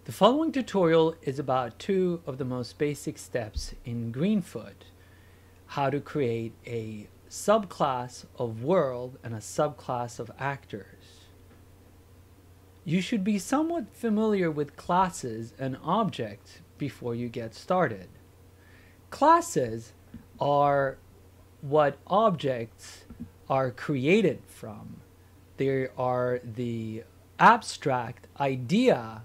The following tutorial is about two of the most basic steps in Greenfoot: how to create a subclass of world and a subclass of actors. You should be somewhat familiar with classes and objects before you get started. Classes are what objects are created from. They are the abstract idea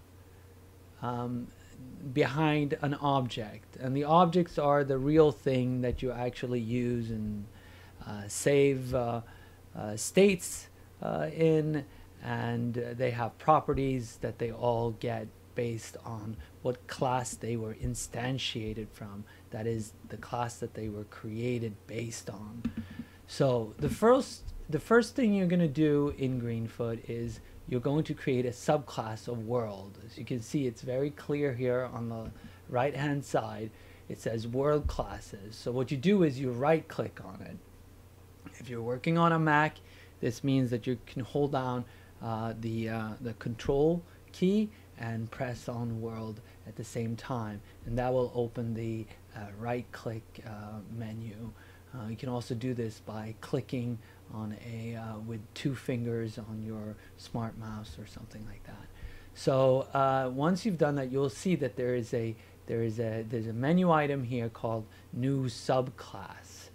behind an object, and the objects are the real thing that you actually use and save states in, and they have properties that they all get based on what class they were instantiated from. That is the class that they were created based on. So the first thing you're going to do in Greenfoot is you're going to create a subclass of world. As you can see, it's very clear here on the right hand side. It says world classes. So what you do is you right click on it. If you're working on a Mac, this means that you can hold down the control key and press on world at the same time, and that will open the right click menu. You can also do this by clicking on with two fingers on your smart mouse or something like that. So once you've done that, you'll see that there's a menu item here called new subclass.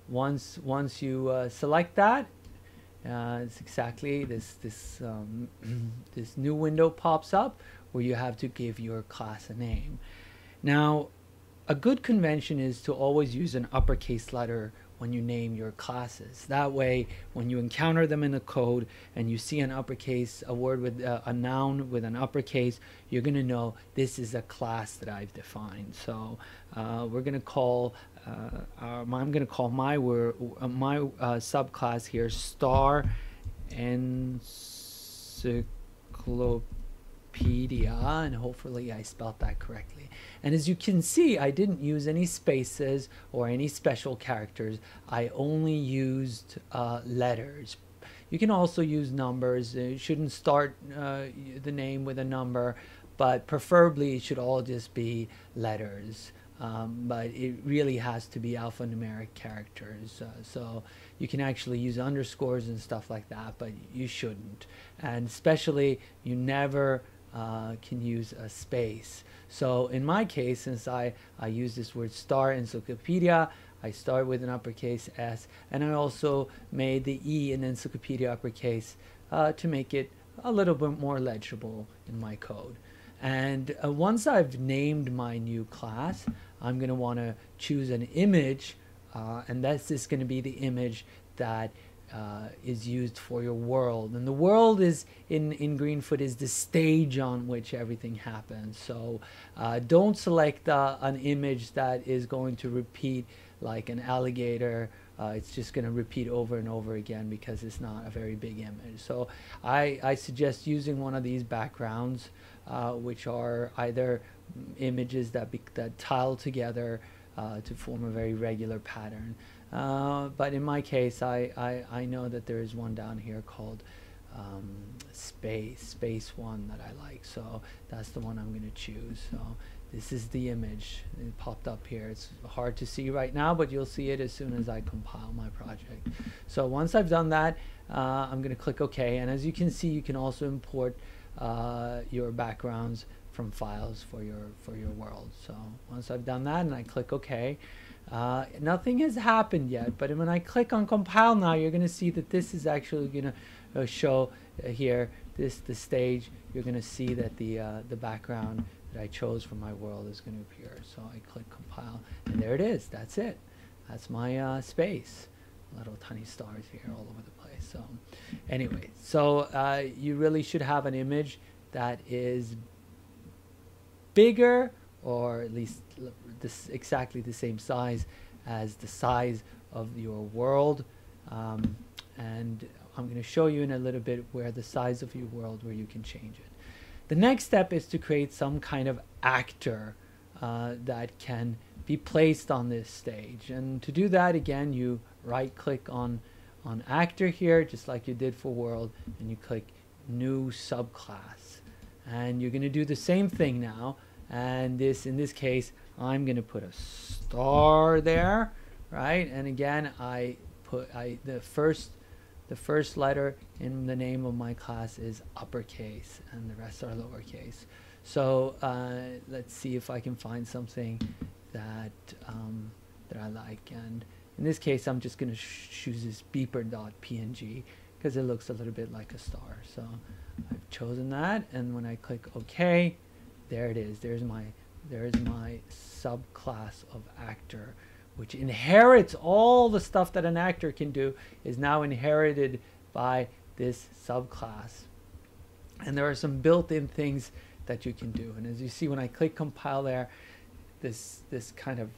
Once you select that, it's exactly this new window pops up where you have to give your class a name. Now, a good convention is to always use an uppercase letter when you name your classes. That way, when you encounter them in the code and you see a word with a noun with an uppercase, you're going to know this is a class that I've defined. So we're going to call I'm going to call my subclass here Star Encyclopedia, and hopefully I spelled that correctly. And as you can see, I didn't use any spaces or any special characters. I only used letters. You can also use numbers. You shouldn't start the name with a number, but preferably it should all just be letters. But it really has to be alphanumeric characters. So you can actually use underscores and stuff like that, but you shouldn't. And especially, you never can use a space. So in my case, since I use this word Star Encyclopedia, I start with an uppercase S, and I also made the E in encyclopedia uppercase to make it a little bit more legible in my code. And once I've named my new class, I'm going to want to choose an image, and that's just going to be the image that is used for your world. And the world is in Greenfoot is the stage on which everything happens. So don't select an image that is going to repeat like an alligator. It's just going to repeat over and over again because it's not a very big image. So I suggest using one of these backgrounds, which are either images that tile together to form a very regular pattern. But in my case, I know that there is one down here called space one that I like, so that's the one I'm going to choose. So this is the image. It popped up here. It's hard to see right now, but you'll see it as soon as I compile my project. So once I've done that, I'm going to click OK. And as you can see, you can also import your backgrounds from files for your world. So once I've done that and I click OK, nothing has happened yet, but when I click on compile now, you're going to see that this is actually going to show here the stage. You're going to see that the background that I chose for my world is going to appear. So I click compile, and there it is. That's it. That's my space. Little tiny stars here all over the place. So anyway, so you really should have an image that is bigger, or at least exactly the same size as the size of your world. And I'm going to show you in a little bit where the size of your world, where you can change it. The next step is to create some kind of actor that can be placed on this stage. And to do that, again, you right click on actor here, just like you did for world, and you click new subclass. And you're going to do the same thing now. And in this case, I'm going to put a star there, right? And again, the first letter in the name of my class is uppercase, and the rest are lowercase. So let's see if I can find something that that I like. And in this case, I'm just going to choose this beeper.png because it looks a little bit like a star. So I've chosen that, and when I click OK, there it is. There's my subclass of actor, which inherits all the stuff that an actor can do, is now inherited by this subclass. And there are some built-in things that you can do. And as you see, when I click compile there, this kind of,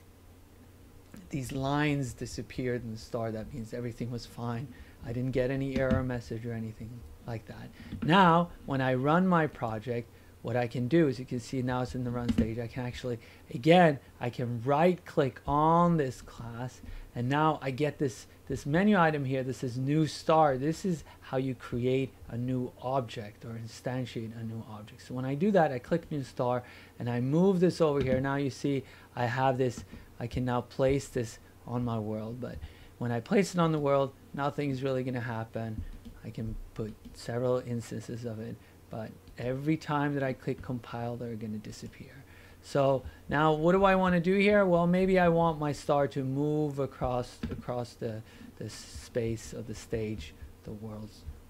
these lines disappeared in the star. That means everything was fine. I didn't get any error message or anything like that. Now, when I run my project, what I can do is, you can see now it's in the run stage. I can actually, again, I can right click on this class, and now I get this menu item here. This is new star. This is how you create a new object or instantiate a new object. So when I do that, I click new star and I move this over here. Now you see I have this, I can now place this on my world. But when I place it on the world, nothing's really going to happen. I can put several instances of it, but every time that I click compile, they're going to disappear. So now what do I want to do here? Well, maybe I want my star to move across the space of the stage, the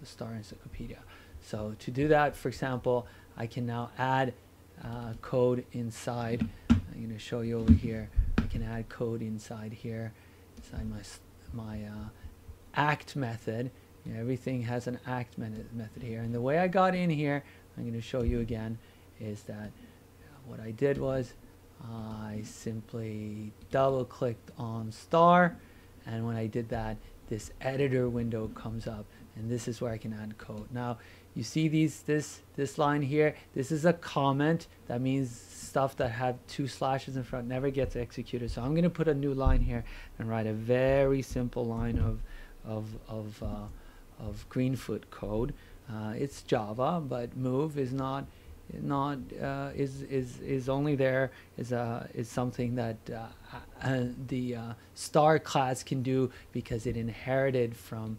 Star Encyclopedia. So to do that, for example, I can now add code inside. I'm going to show you over here. I can add code inside here, inside my act method. You know, everything has an act method here. And the way I got in here, I'm going to show you again, is that what I did was I simply double clicked on star, and when I did that, this editor window comes up, and this is where I can add code. Now you see this line here, this is a comment. That means stuff that have 2 slashes in front never gets executed. So I'm going to put a new line here and write a very simple line of Greenfoot code. It's Java, but move is is only there is something that the star class can do because it inherited from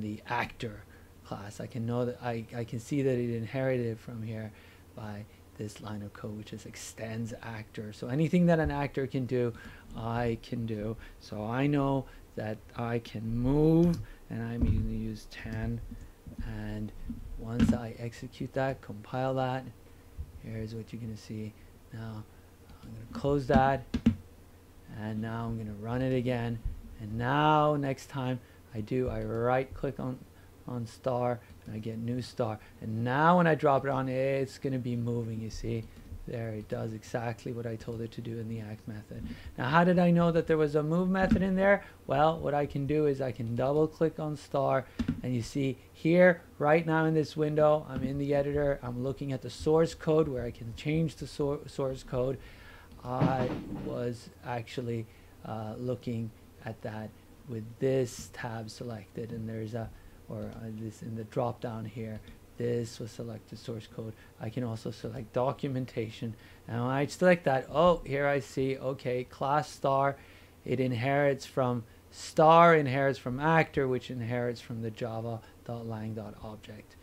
the actor class. I can know that I can see that it inherited from here by this line of code, which is extends actor. So anything that an actor can do, I can do. So I know that I can move, and I'm going to use 10. And once I execute that, compile that, here's what you're going to see. Now I'm going to close that, and now I'm going to run it again. And now next time I right click on star, and I get new star. And now when I drop it on, it's going to be moving. You see there, it does exactly what I told it to do in the act method. Now how did I know that there was a move method in there? Well, what I can do is I can double click on star, and you see here right now in this window, I'm in the editor, I'm looking at the source code where I can change the source code. I was actually looking at that with this tab selected, and there's this in the drop down here. This was selected source code. I can also select documentation, and when I select that, oh, here I see, okay, class star, it inherits from star, inherits from actor, which inherits from the java.lang.object.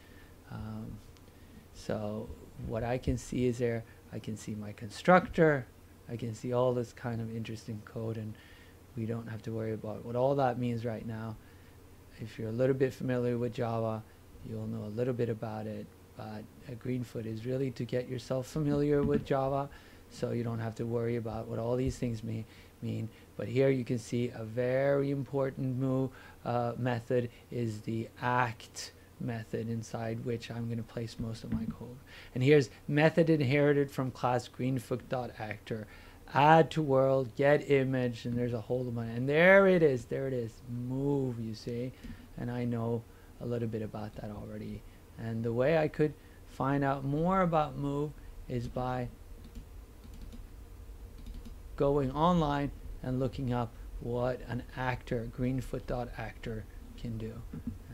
So what I can see is there, I can see my constructor, I can see all this kind of interesting code, and we don't have to worry about what all that means right now. If you're a little bit familiar with Java, you'll know a little bit about it, but Greenfoot is really to get yourself familiar with Java, so you don't have to worry about what all these things mean. But here you can see a very important method is the act method, inside which I'm going to place most of my code. And here's method inherited from class greenfoot.actor, add to world, get image, and there's a whole bunch. And there it is, move, you see, and I know a little bit about that already. And the way I could find out more about move is by going online and looking up what an actor, greenfoot.actor, can do.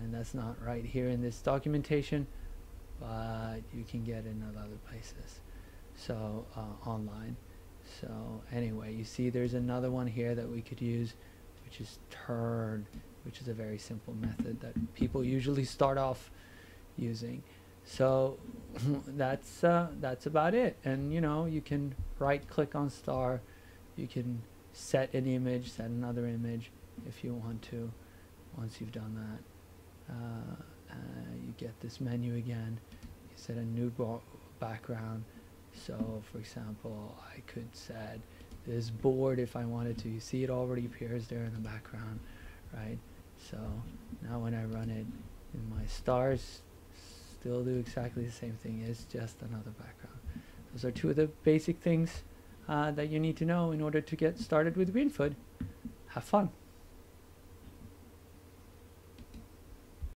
And that's not right here in this documentation, but you can get it in other places, so online. So anyway, you see there's another one here that we could use, which is turn, which is a very simple method that people usually start off using. So that's about it. And you know, you can right click on star, you can set an image, set another image if you want to. Once you've done that, you get this menu again. You set a new background. So for example, I could set this board if I wanted to. You see it already appears there in the background, right? So now when I run it in my stars, still do exactly the same thing. It's just another background. Those are two of the basic things that you need to know in order to get started with Greenfoot. Have fun.